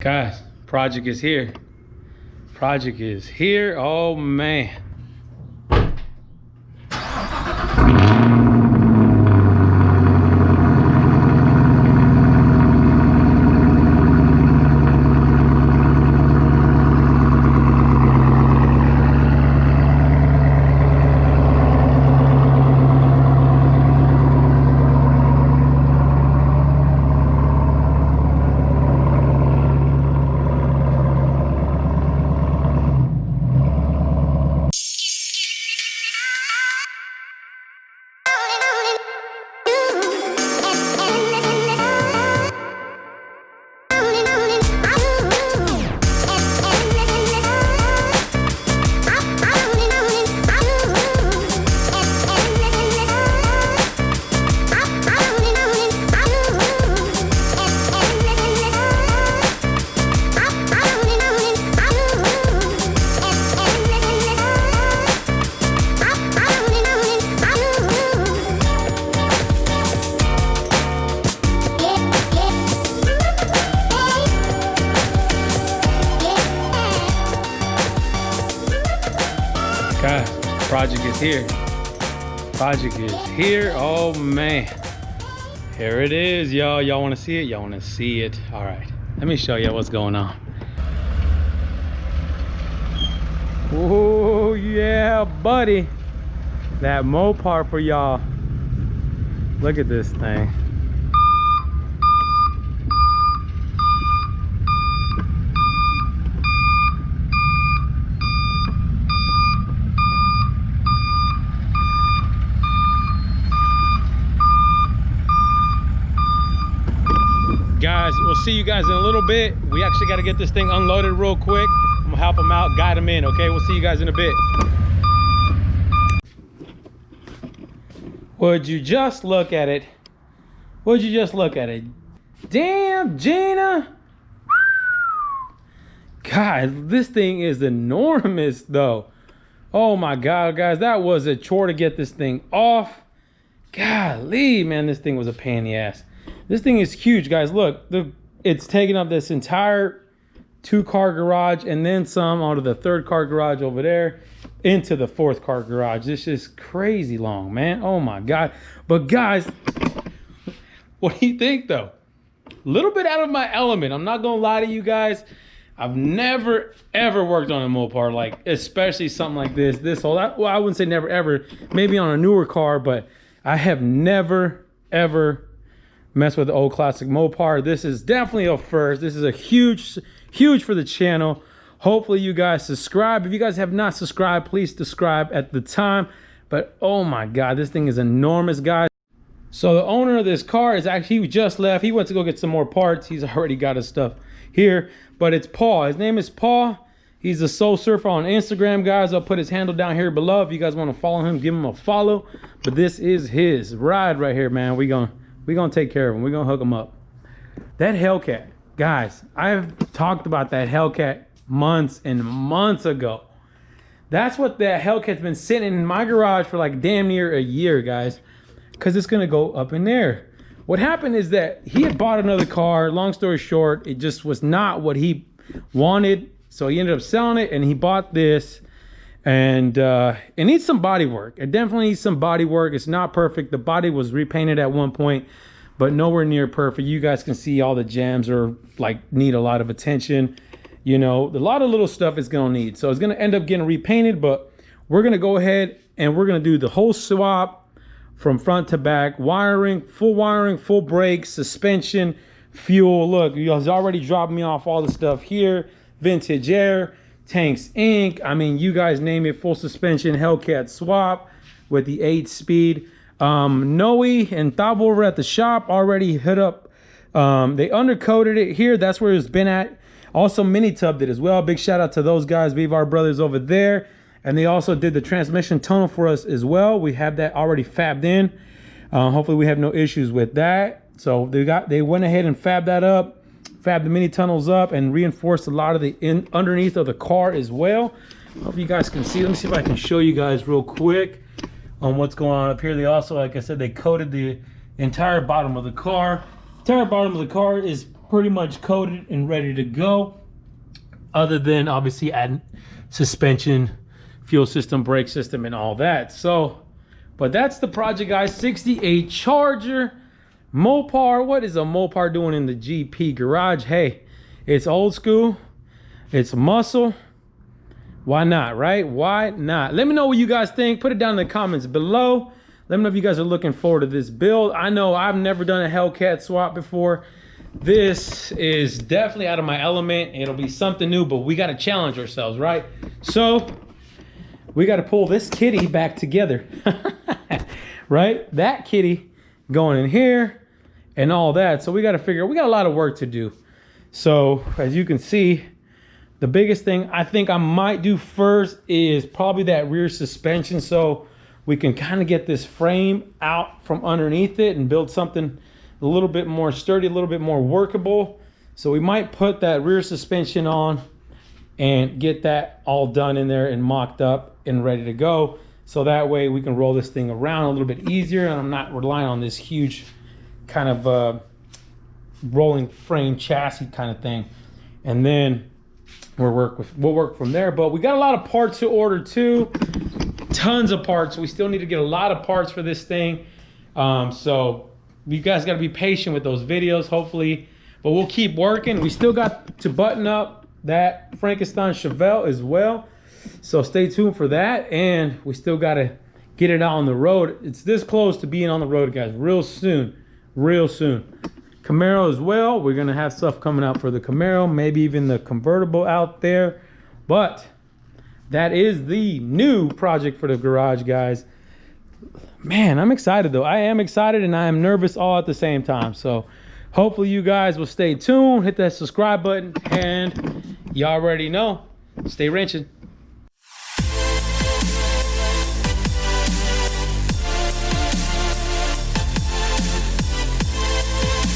Guys, project is here. Project is here. Oh man. Guys, project is here. Project is here. Oh man. Here it is, y'all. Y'all want to see it? Y'all want to see it? All right. Let me show you what's going on. Oh yeah, buddy. That Mopar for y'all. Look at this thing. Guys, we'll see you guys in a little bit. We actually got to get this thing unloaded real quick. I'm gonna help them out, guide them in, okay? We'll see you guys in a bit. Would you just look at it? Would you just look at it? Damn, Gina. Guys, this thing is enormous though. Oh my God, guys, that was a chore to get this thing off. Golly, man, this thing was a pain in the ass. This thing is huge, guys. Look, it's taking up this entire 2-car garage and then some onto the 3rd car garage over there into the 4th car garage. This is crazy long, man. Oh my God. But guys, what do you think though? A little bit out of my element. I'm not gonna lie to you guys. I've never ever worked on a Mopar, like especially something like this. Well, I wouldn't say never ever, maybe on a newer car, but I have never ever mess with the old classic Mopar. This is definitely a first. This is a huge for the channel. Hopefully you guys subscribe. If you guys have not subscribed, please subscribe at the time. But oh my God, this thing is enormous, guys. So the owner of this car is actually, he just left. He went to go get some more parts. He's already got his stuff here, but it's Paul. His name is Paul. He's a Soul Surfer on Instagram, guys. I'll put his handle down here below. If you guys want to follow him, give him a follow. But this is his ride right here, man. We're gonna take care of him. We're gonna hook him up. That HELLCAT, guys, I've talked about that HELLCAT months and months ago. That's what that HELLCAT's been sitting in my garage for like damn near a year, guys, because it's gonna go up in there. What happened is that he had bought another car. Long story short, it just was not what he wanted, so he ended up selling it and he bought this. And it needs some body work. It definitely needs some body work. It's not perfect. The body was repainted at one point, but nowhere near perfect. You guys can see all the jams are like need a lot of attention. You know, a lot of little stuff it's gonna need. So it's gonna end up getting repainted, but we're gonna go ahead and we're gonna do the whole swap from front to back. Wiring, full brakes, suspension, fuel. Look, you guys already dropped me off all the stuff here. Vintage air. Tanks Inc. I mean, you guys name it. Full suspension HELLCAT swap with the 8-speed. Noe and Thabo over at the shop already hit up. They undercoated it here. That's where it's been at. Also, Mini Tubbed it as well. Big shout out to those guys, Our brothers over there. And they also did the transmission tunnel for us as well. We have that already fabbed in. Hopefully we have no issues with that. So they went ahead and fabbed that up. Fab the mini tunnels up and reinforced a lot of the underneath of the car as well. I hope you guys can see. Let me see if I can show you guys real quick on what's going on up here. They also, like I said, they coated the entire bottom of the car. The entire bottom of the car is pretty much coated and ready to go, other than obviously adding suspension, fuel system, brake system, and all that. So, but that's the project, guys. 68 Charger Mopar. What is a Mopar doing in the GP garage? Hey, it's old school, it's muscle. Why not, right? Why not? Let me know what you guys think. Put it down in the comments below. Let me know if you guys are looking forward to this build. I know I've never done a Hellcat swap before. This is definitely out of my element. It'll be something new, but we got to challenge ourselves, right? So we got to pull this kitty back together, right? That kitty going in here and all that. So we got to figure, we got a lot of work to do. So as you can see, the biggest thing I think I might do first is probably that rear suspension, so we can kind of get this frame out from underneath it and build something a little bit more sturdy, a little bit more workable. So we might put that rear suspension on and get that all done in there and mocked up and ready to go. So that way we can roll this thing around a little bit easier, and I'm not relying on this huge kind of rolling frame chassis kind of thing. And then we'll work from there. But we got a lot of parts to order too, tons of parts. We still need to get a lot of parts for this thing. So you guys got to be patient with those videos, hopefully. But we'll keep working. We still got to button up that Frankenstein Chevelle as well. So stay tuned for that. And we still got to get it out on the road. It's this close to being on the road, guys, real soon, real soon. Camaro as well. We're gonna have stuff coming out for the Camaro, maybe even the convertible out there. But that is the new project for the garage, guys. Man, I'm excited though. I am excited and I am nervous all at the same time. So hopefully you guys will stay tuned, hit that subscribe button, and you already know, stay wrenching.